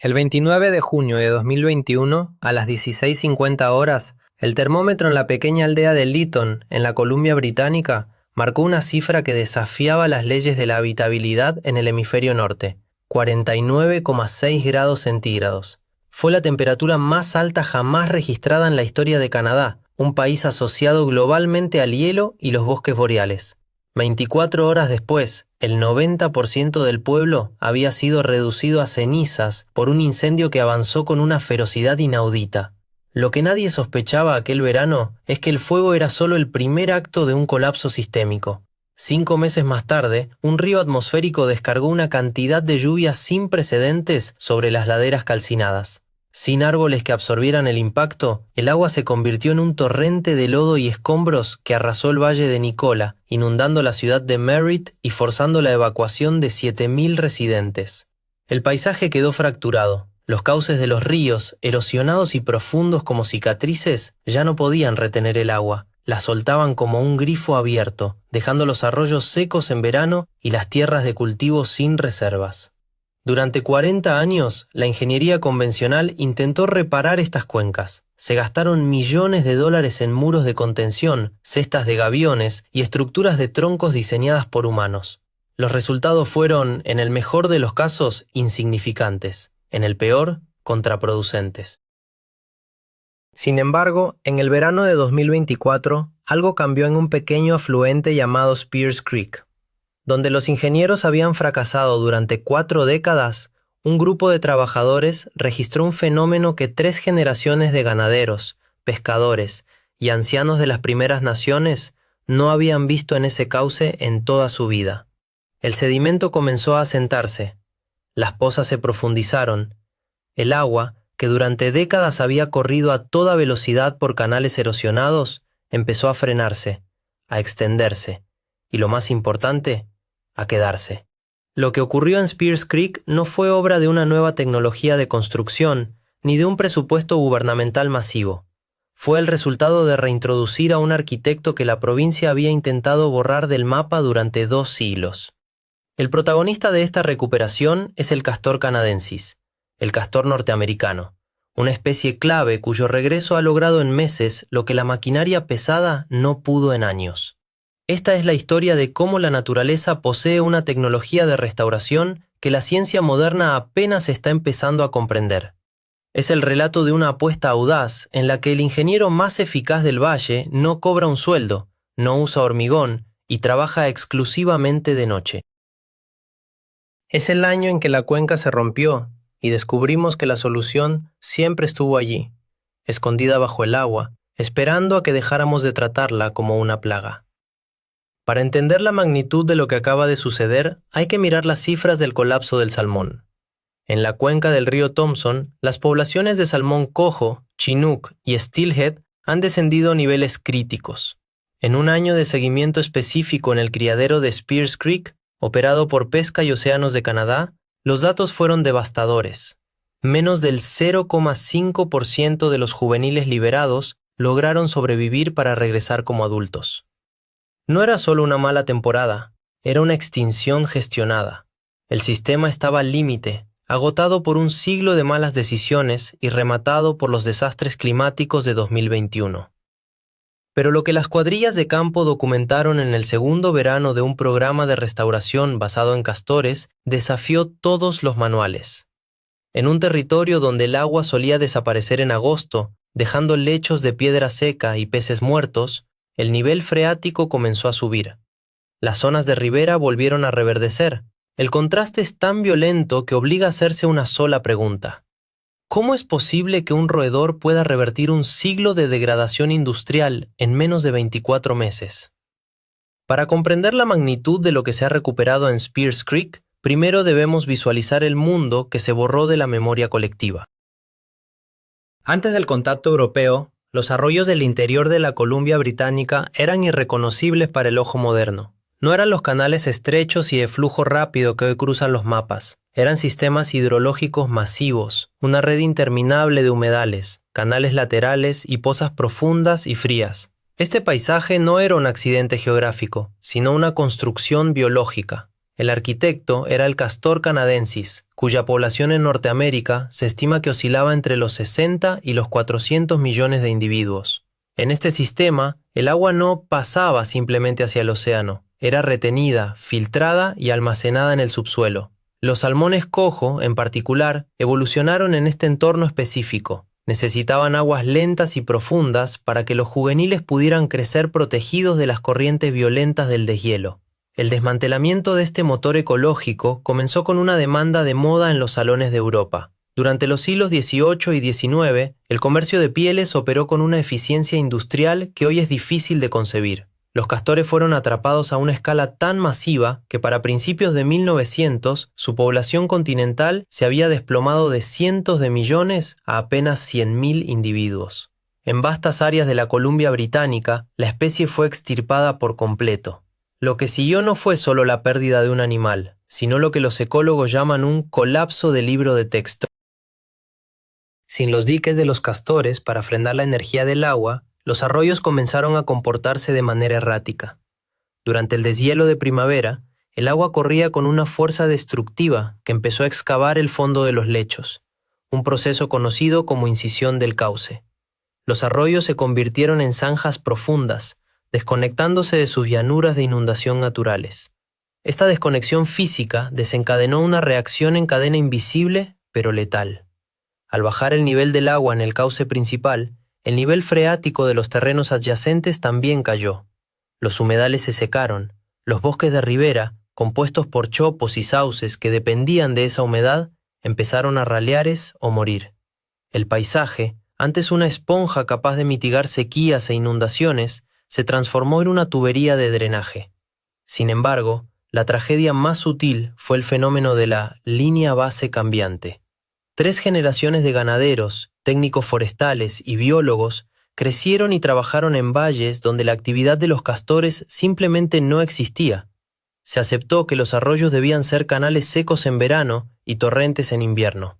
El 29 de junio de 2021, a las 16:50 horas, el termómetro en la pequeña aldea de Lytton, en la Columbia Británica, marcó una cifra que desafiaba las leyes de la habitabilidad en el hemisferio norte: 49,6 grados centígrados. Fue la temperatura más alta jamás registrada en la historia de Canadá, un país asociado globalmente al hielo y los bosques boreales. 24 horas después, el 90% del pueblo había sido reducido a cenizas por un incendio que avanzó con una ferocidad inaudita. Lo que nadie sospechaba aquel verano es que el fuego era solo el primer acto de un colapso sistémico. 5 meses más tarde, un río atmosférico descargó una cantidad de lluvia sin precedentes sobre las laderas calcinadas. Sin árboles que absorbieran el impacto, el agua se convirtió en un torrente de lodo y escombros que arrasó el valle de Nicola, inundando la ciudad de Merritt y forzando la evacuación de 7.000 residentes. El paisaje quedó fracturado. Los cauces de los ríos, erosionados y profundos como cicatrices, ya no podían retener el agua. La soltaban como un grifo abierto, dejando los arroyos secos en verano y las tierras de cultivo sin reservas. Durante 40 años, la ingeniería convencional intentó reparar estas cuencas. Se gastaron millones de dólares en muros de contención, cestas de gaviones y estructuras de troncos diseñadas por humanos. Los resultados fueron, en el mejor de los casos, insignificantes, en el peor, contraproducentes. Sin embargo, en el verano de 2024, algo cambió en un pequeño afluente llamado Spears Creek. Donde los ingenieros habían fracasado durante 4 décadas, un grupo de trabajadores registró un fenómeno que 3 generaciones de ganaderos, pescadores y ancianos de las primeras naciones no habían visto en ese cauce en toda su vida. El sedimento comenzó a asentarse, las pozas se profundizaron, el agua, que durante décadas había corrido a toda velocidad por canales erosionados, empezó a frenarse, a extenderse y, lo más importante, a quedarse. Lo que ocurrió en Spears Creek no fue obra de una nueva tecnología de construcción ni de un presupuesto gubernamental masivo. Fue el resultado de reintroducir a un arquitecto que la provincia había intentado borrar del mapa durante 2 siglos. El protagonista de esta recuperación es el castor canadensis, el castor norteamericano, una especie clave cuyo regreso ha logrado en meses lo que la maquinaria pesada no pudo en años. Esta es la historia de cómo la naturaleza posee una tecnología de restauración que la ciencia moderna apenas está empezando a comprender. Es el relato de una apuesta audaz en la que el ingeniero más eficaz del valle no cobra un sueldo, no usa hormigón y trabaja exclusivamente de noche. Es el año en que la cuenca se rompió y descubrimos que la solución siempre estuvo allí, escondida bajo el agua, esperando a que dejáramos de tratarla como una plaga. Para entender la magnitud de lo que acaba de suceder, hay que mirar las cifras del colapso del salmón. En la cuenca del río Thompson, las poblaciones de salmón cojo, chinook y steelhead han descendido a niveles críticos. En un año de seguimiento específico en el criadero de Spears Creek, operado por Pesca y Océanos de Canadá, los datos fueron devastadores. Menos del 0,5% de los juveniles liberados lograron sobrevivir para regresar como adultos. No era solo una mala temporada, era una extinción gestionada. El sistema estaba al límite, agotado por un siglo de malas decisiones y rematado por los desastres climáticos de 2021. Pero lo que las cuadrillas de campo documentaron en el segundo verano de un programa de restauración basado en castores desafió todos los manuales. En un territorio donde el agua solía desaparecer en agosto, dejando lechos de piedra seca y peces muertos, el nivel freático comenzó a subir. Las zonas de ribera volvieron a reverdecer. El contraste es tan violento que obliga a hacerse una sola pregunta. ¿Cómo es posible que un roedor pueda revertir un siglo de degradación industrial en menos de 24 meses? Para comprender la magnitud de lo que se ha recuperado en Spears Creek, primero debemos visualizar el mundo que se borró de la memoria colectiva. Antes del contacto europeo, los arroyos del interior de la Columbia Británica eran irreconocibles para el ojo moderno. No eran los canales estrechos y de flujo rápido que hoy cruzan los mapas. Eran sistemas hidrológicos masivos, una red interminable de humedales, canales laterales y pozas profundas y frías. Este paisaje no era un accidente geográfico, sino una construcción biológica. El arquitecto era el castor canadensis, cuya población en Norteamérica se estima que oscilaba entre los 60 y los 400 millones de individuos. En este sistema, el agua no pasaba simplemente hacia el océano, era retenida, filtrada y almacenada en el subsuelo. Los salmones coho, en particular, evolucionaron en este entorno específico. Necesitaban aguas lentas y profundas para que los juveniles pudieran crecer protegidos de las corrientes violentas del deshielo. El desmantelamiento de este motor ecológico comenzó con una demanda de moda en los salones de Europa. Durante los siglos XVIII y XIX, el comercio de pieles operó con una eficiencia industrial que hoy es difícil de concebir. Los castores fueron atrapados a una escala tan masiva que para principios de 1900 su población continental se había desplomado de cientos de millones a apenas 100.000 individuos. En vastas áreas de la Columbia Británica, la especie fue extirpada por completo. Lo que siguió no fue solo la pérdida de un animal, sino lo que los ecólogos llaman un colapso del libro de texto. Sin los diques de los castores para frenar la energía del agua, los arroyos comenzaron a comportarse de manera errática. Durante el deshielo de primavera, el agua corría con una fuerza destructiva que empezó a excavar el fondo de los lechos, un proceso conocido como incisión del cauce. Los arroyos se convirtieron en zanjas profundas, desconectándose de sus llanuras de inundación naturales. Esta desconexión física desencadenó una reacción en cadena invisible, pero letal. Al bajar el nivel del agua en el cauce principal, el nivel freático de los terrenos adyacentes también cayó. Los humedales se secaron, los bosques de ribera, compuestos por chopos y sauces que dependían de esa humedad, empezaron a raleares o morir. El paisaje, antes una esponja capaz de mitigar sequías e inundaciones, se transformó en una tubería de drenaje. Sin embargo, la tragedia más sutil fue el fenómeno de la línea base cambiante. 3 generaciones de ganaderos, técnicos forestales y biólogos crecieron y trabajaron en valles donde la actividad de los castores simplemente no existía. Se aceptó que los arroyos debían ser canales secos en verano y torrentes en invierno.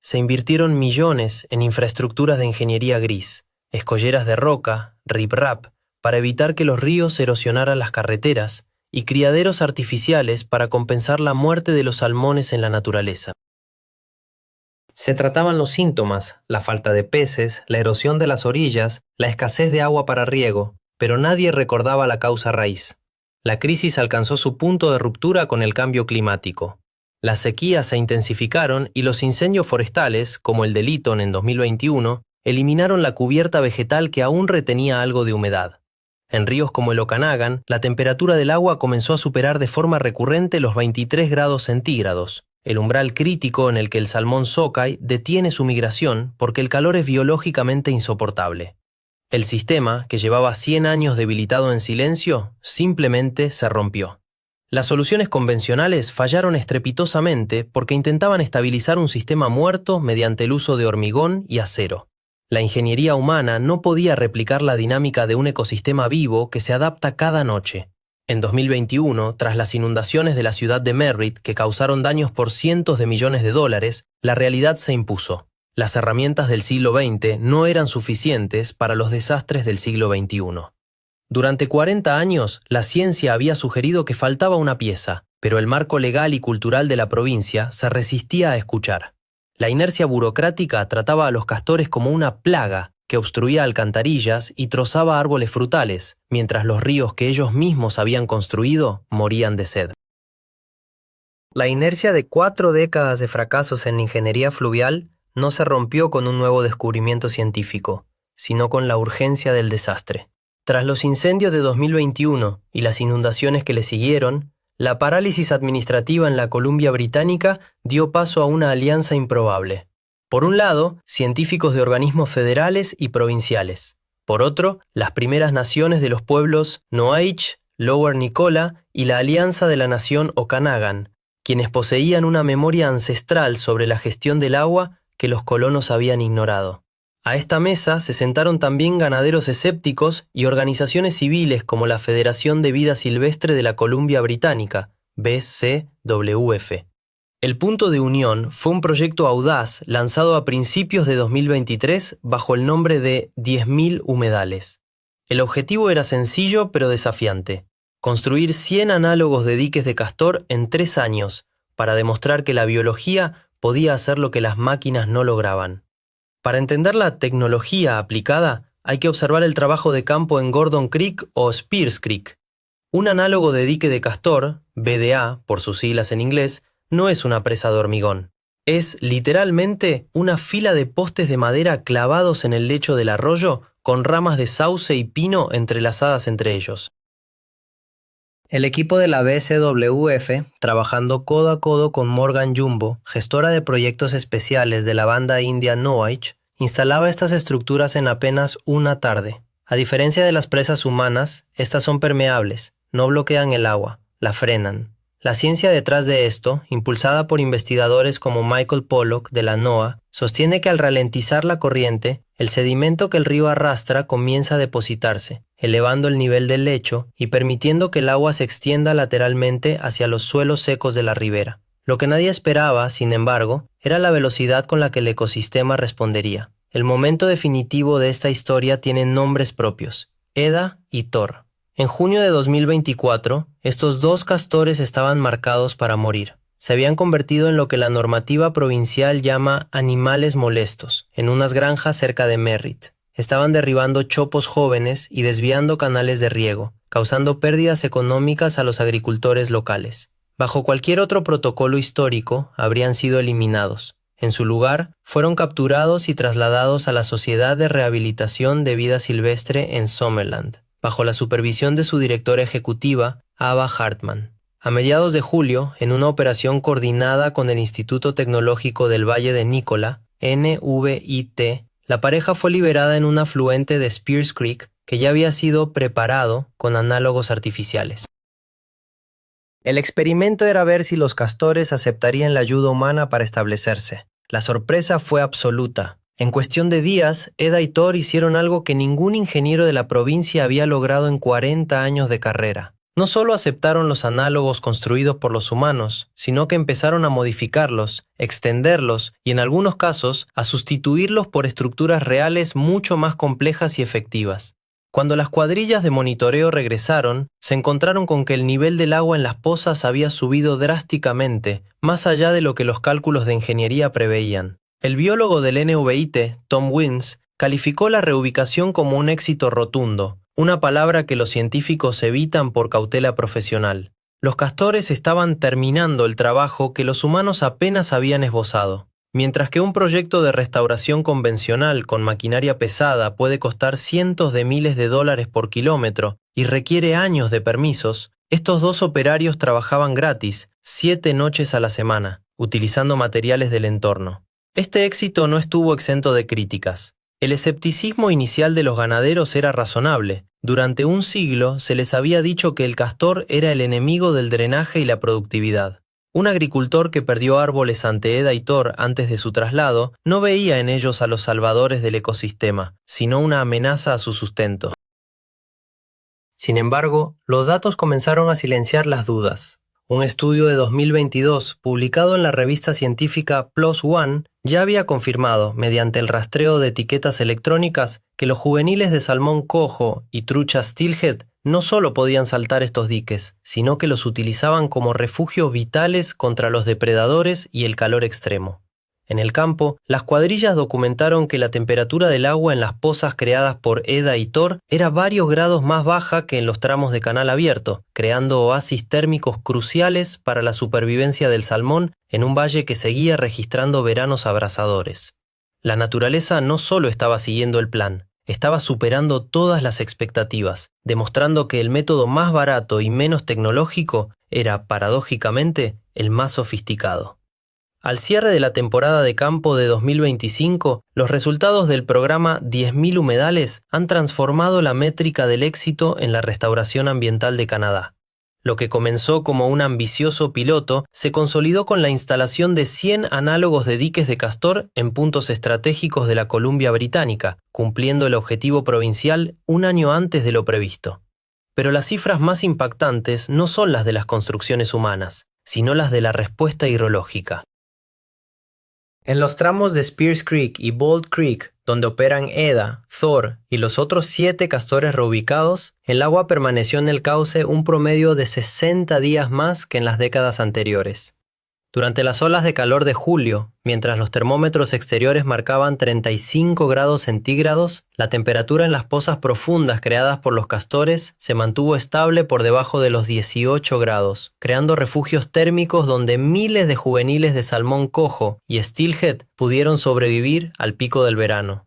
Se invirtieron millones en infraestructuras de ingeniería gris, escolleras de roca, riprap, para evitar que los ríos erosionaran las carreteras, y criaderos artificiales para compensar la muerte de los salmones en la naturaleza. Se trataban los síntomas, la falta de peces, la erosión de las orillas, la escasez de agua para riego, pero nadie recordaba la causa raíz. La crisis alcanzó su punto de ruptura con el cambio climático. Las sequías se intensificaron y los incendios forestales, como el de Lytton en 2021, eliminaron la cubierta vegetal que aún retenía algo de humedad. En ríos como el Okanagan, la temperatura del agua comenzó a superar de forma recurrente los 23 grados centígrados, el umbral crítico en el que el salmón sockeye detiene su migración porque el calor es biológicamente insoportable. El sistema, que llevaba 100 años debilitado en silencio, simplemente se rompió. Las soluciones convencionales fallaron estrepitosamente porque intentaban estabilizar un sistema muerto mediante el uso de hormigón y acero. La ingeniería humana no podía replicar la dinámica de un ecosistema vivo que se adapta cada noche. En 2021, tras las inundaciones de la ciudad de Merritt que causaron daños por cientos de millones de dólares, la realidad se impuso. Las herramientas del siglo XX no eran suficientes para los desastres del siglo XXI. Durante 40 años, la ciencia había sugerido que faltaba una pieza, pero el marco legal y cultural de la provincia se resistía a escuchar. La inercia burocrática trataba a los castores como una plaga que obstruía alcantarillas y trozaba árboles frutales, mientras los ríos que ellos mismos habían construido morían de sed. La inercia de 4 décadas de fracasos en la ingeniería fluvial no se rompió con un nuevo descubrimiento científico, sino con la urgencia del desastre. Tras los incendios de 2021 y las inundaciones que le siguieron, la parálisis administrativa en la Columbia Británica dio paso a una alianza improbable. Por un lado, científicos de organismos federales y provinciales. Por otro, las primeras naciones de los pueblos Noaich, Lower Nicola y la Alianza de la Nación Okanagan, quienes poseían una memoria ancestral sobre la gestión del agua que los colonos habían ignorado. A esta mesa se sentaron también ganaderos escépticos y organizaciones civiles como la Federación de Vida Silvestre de la Columbia Británica, BCWF. El punto de unión fue un proyecto audaz lanzado a principios de 2023 bajo el nombre de 10.000 humedales. El objetivo era sencillo pero desafiante: construir 100 análogos de diques de castor en 3 años, para demostrar que la biología podía hacer lo que las máquinas no lograban. Para entender la tecnología aplicada, hay que observar el trabajo de campo en Gordon Creek o Spears Creek. Un análogo de dique de castor, BDA por sus siglas en inglés, no es una presa de hormigón. Es literalmente una fila de postes de madera clavados en el lecho del arroyo con ramas de sauce y pino entrelazadas entre ellos. El equipo de la BCWF, trabajando codo a codo con Morgan Jumbo, gestora de proyectos especiales de la banda india Noach, instalaba estas estructuras en apenas una tarde. A diferencia de las presas humanas, estas son permeables, no bloquean el agua, la frenan. La ciencia detrás de esto, impulsada por investigadores como Michael Pollock de la NOAA, sostiene que al ralentizar la corriente, el sedimento que el río arrastra comienza a depositarse, elevando el nivel del lecho y permitiendo que el agua se extienda lateralmente hacia los suelos secos de la ribera. Lo que nadie esperaba, sin embargo, era la velocidad con la que el ecosistema respondería. El momento definitivo de esta historia tiene nombres propios: Eda y Thor. En junio de 2024, estos 2 castores estaban marcados para morir. Se habían convertido en lo que la normativa provincial llama animales molestos, en unas granjas cerca de Merritt. Estaban derribando chopos jóvenes y desviando canales de riego, causando pérdidas económicas a los agricultores locales. Bajo cualquier otro protocolo histórico, habrían sido eliminados. En su lugar, fueron capturados y trasladados a la Sociedad de Rehabilitación de Vida Silvestre en Summerland, bajo la supervisión de su directora ejecutiva, Ava Hartman. A mediados de julio, en una operación coordinada con el Instituto Tecnológico del Valle de Nicola, NVIT, la pareja fue liberada en un afluente de Spears Creek que ya había sido preparado con análogos artificiales. El experimento era ver si los castores aceptarían la ayuda humana para establecerse. La sorpresa fue absoluta. En cuestión de días, Eda y Thor hicieron algo que ningún ingeniero de la provincia había logrado en 40 años de carrera. No solo aceptaron los análogos construidos por los humanos, sino que empezaron a modificarlos, extenderlos y en algunos casos a sustituirlos por estructuras reales mucho más complejas y efectivas. Cuando las cuadrillas de monitoreo regresaron, se encontraron con que el nivel del agua en las pozas había subido drásticamente, más allá de lo que los cálculos de ingeniería preveían. El biólogo del NVIT, Tom Wins, calificó la reubicación como un éxito rotundo, una palabra que los científicos evitan por cautela profesional. Los castores estaban terminando el trabajo que los humanos apenas habían esbozado. Mientras que un proyecto de restauración convencional con maquinaria pesada puede costar cientos de miles de dólares por kilómetro y requiere años de permisos, estos 2 operarios trabajaban gratis, 7 noches a la semana, utilizando materiales del entorno. Este éxito no estuvo exento de críticas. El escepticismo inicial de los ganaderos era razonable. Durante un siglo se les había dicho que el castor era el enemigo del drenaje y la productividad. Un agricultor que perdió árboles ante Eda y Thor antes de su traslado no veía en ellos a los salvadores del ecosistema, sino una amenaza a su sustento. Sin embargo, los datos comenzaron a silenciar las dudas. Un estudio de 2022, publicado en la revista científica PLOS ONE, ya había confirmado, mediante el rastreo de etiquetas electrónicas, que los juveniles de salmón cojo y trucha steelhead no solo podían saltar estos diques, sino que los utilizaban como refugios vitales contra los depredadores y el calor extremo. En el campo, las cuadrillas documentaron que la temperatura del agua en las pozas creadas por Eda y Thor era varios grados más baja que en los tramos de canal abierto, creando oasis térmicos cruciales para la supervivencia del salmón en un valle que seguía registrando veranos abrasadores. La naturaleza no solo estaba siguiendo el plan, estaba superando todas las expectativas, demostrando que el método más barato y menos tecnológico era, paradójicamente, el más sofisticado. Al cierre de la temporada de campo de 2025, los resultados del programa 10.000 humedales han transformado la métrica del éxito en la restauración ambiental de Canadá. Lo que comenzó como un ambicioso piloto se consolidó con la instalación de 100 análogos de diques de castor en puntos estratégicos de la Columbia Británica, cumpliendo el objetivo provincial un año antes de lo previsto. Pero las cifras más impactantes no son las de las construcciones humanas, sino las de la respuesta hidrológica. En los tramos de Spears Creek y Bold Creek, donde operan Eda, Thor y los otros 7 castores reubicados, el agua permaneció en el cauce un promedio de 60 días más que en las décadas anteriores. Durante las olas de calor de julio, mientras los termómetros exteriores marcaban 35 grados centígrados, la temperatura en las pozas profundas creadas por los castores se mantuvo estable por debajo de los 18 grados, creando refugios térmicos donde miles de juveniles de salmón cojo y steelhead pudieron sobrevivir al pico del verano.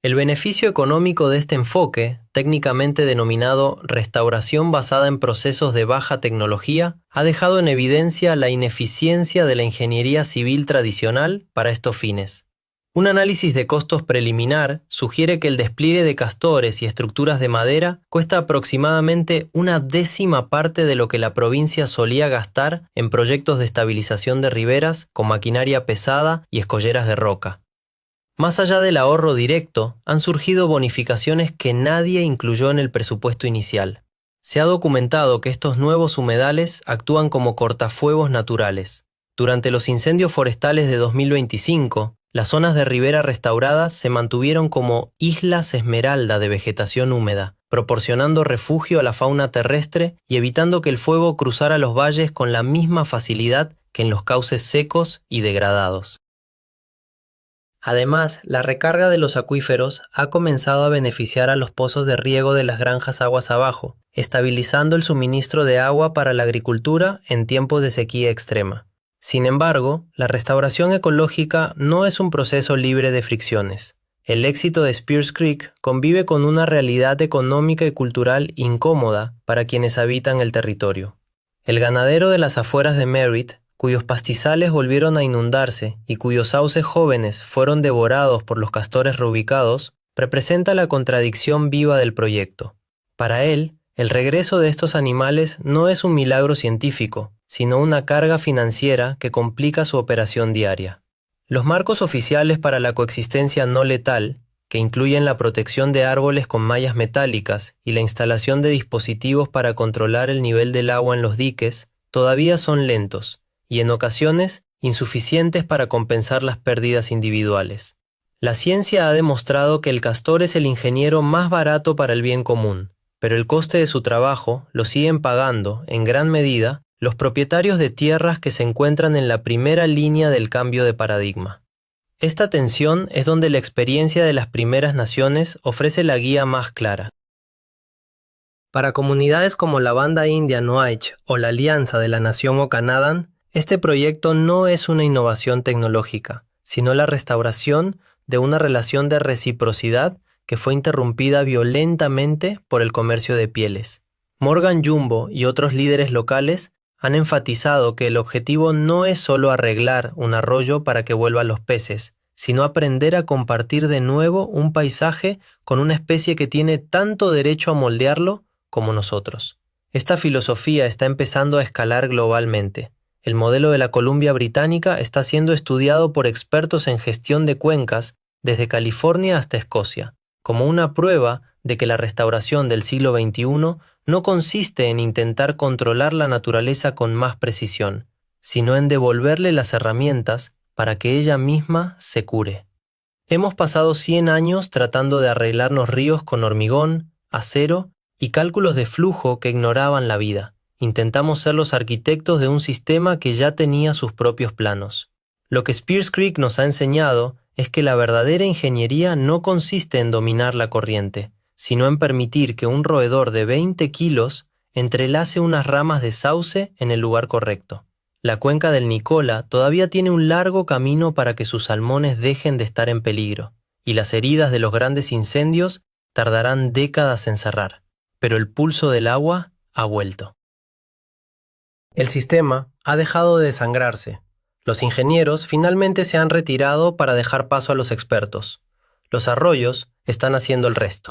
El beneficio económico de este enfoque, técnicamente denominado restauración basada en procesos de baja tecnología, ha dejado en evidencia la ineficiencia de la ingeniería civil tradicional para estos fines. Un análisis de costos preliminar sugiere que el despliegue de castores y estructuras de madera cuesta aproximadamente 1/10 parte de lo que la provincia solía gastar en proyectos de estabilización de riberas con maquinaria pesada y escolleras de roca. Más allá del ahorro directo, han surgido bonificaciones que nadie incluyó en el presupuesto inicial. Se ha documentado que estos nuevos humedales actúan como cortafuegos naturales. Durante los incendios forestales de 2025, las zonas de ribera restauradas se mantuvieron como islas esmeralda de vegetación húmeda, proporcionando refugio a la fauna terrestre y evitando que el fuego cruzara los valles con la misma facilidad que en los cauces secos y degradados. Además, la recarga de los acuíferos ha comenzado a beneficiar a los pozos de riego de las granjas aguas abajo, estabilizando el suministro de agua para la agricultura en tiempos de sequía extrema. Sin embargo, la restauración ecológica no es un proceso libre de fricciones. El éxito de Spears Creek convive con una realidad económica y cultural incómoda para quienes habitan el territorio. El ganadero de las afueras de Merritt, cuyos pastizales volvieron a inundarse y cuyos sauces jóvenes fueron devorados por los castores reubicados, representa la contradicción viva del proyecto. Para él, el regreso de estos animales no es un milagro científico, sino una carga financiera que complica su operación diaria. Los marcos oficiales para la coexistencia no letal, que incluyen la protección de árboles con mallas metálicas y la instalación de dispositivos para controlar el nivel del agua en los diques, todavía son lentos, y en ocasiones insuficientes para compensar las pérdidas individuales. La ciencia ha demostrado que el castor es el ingeniero más barato para el bien común, pero el coste de su trabajo lo siguen pagando, en gran medida, los propietarios de tierras que se encuentran en la primera línea del cambio de paradigma. Esta tensión es donde la experiencia de las primeras naciones ofrece la guía más clara. Para comunidades como la Banda India Noaich o la Alianza de la Nación Okanagan, este proyecto no es una innovación tecnológica, sino la restauración de una relación de reciprocidad que fue interrumpida violentamente por el comercio de pieles. Morgan Jumbo y otros líderes locales han enfatizado que el objetivo no es solo arreglar un arroyo para que vuelvan los peces, sino aprender a compartir de nuevo un paisaje con una especie que tiene tanto derecho a moldearlo como nosotros. Esta filosofía está empezando a escalar globalmente. El modelo de la Columbia Británica está siendo estudiado por expertos en gestión de cuencas desde California hasta Escocia, como una prueba de que la restauración del siglo XXI no consiste en intentar controlar la naturaleza con más precisión, sino en devolverle las herramientas para que ella misma se cure. Hemos pasado 100 años tratando de arreglar los ríos con hormigón, acero y cálculos de flujo que ignoraban la vida. Intentamos ser los arquitectos de un sistema que ya tenía sus propios planos. Lo que Spears Creek nos ha enseñado es que la verdadera ingeniería no consiste en dominar la corriente, sino en permitir que un roedor de 20 kilos entrelace unas ramas de sauce en el lugar correcto. La cuenca del Nicola todavía tiene un largo camino para que sus salmones dejen de estar en peligro, y las heridas de los grandes incendios tardarán décadas en cerrar, pero el pulso del agua ha vuelto. El sistema ha dejado de desangrarse. Los ingenieros finalmente se han retirado para dejar paso a los expertos. Los arroyos están haciendo el resto.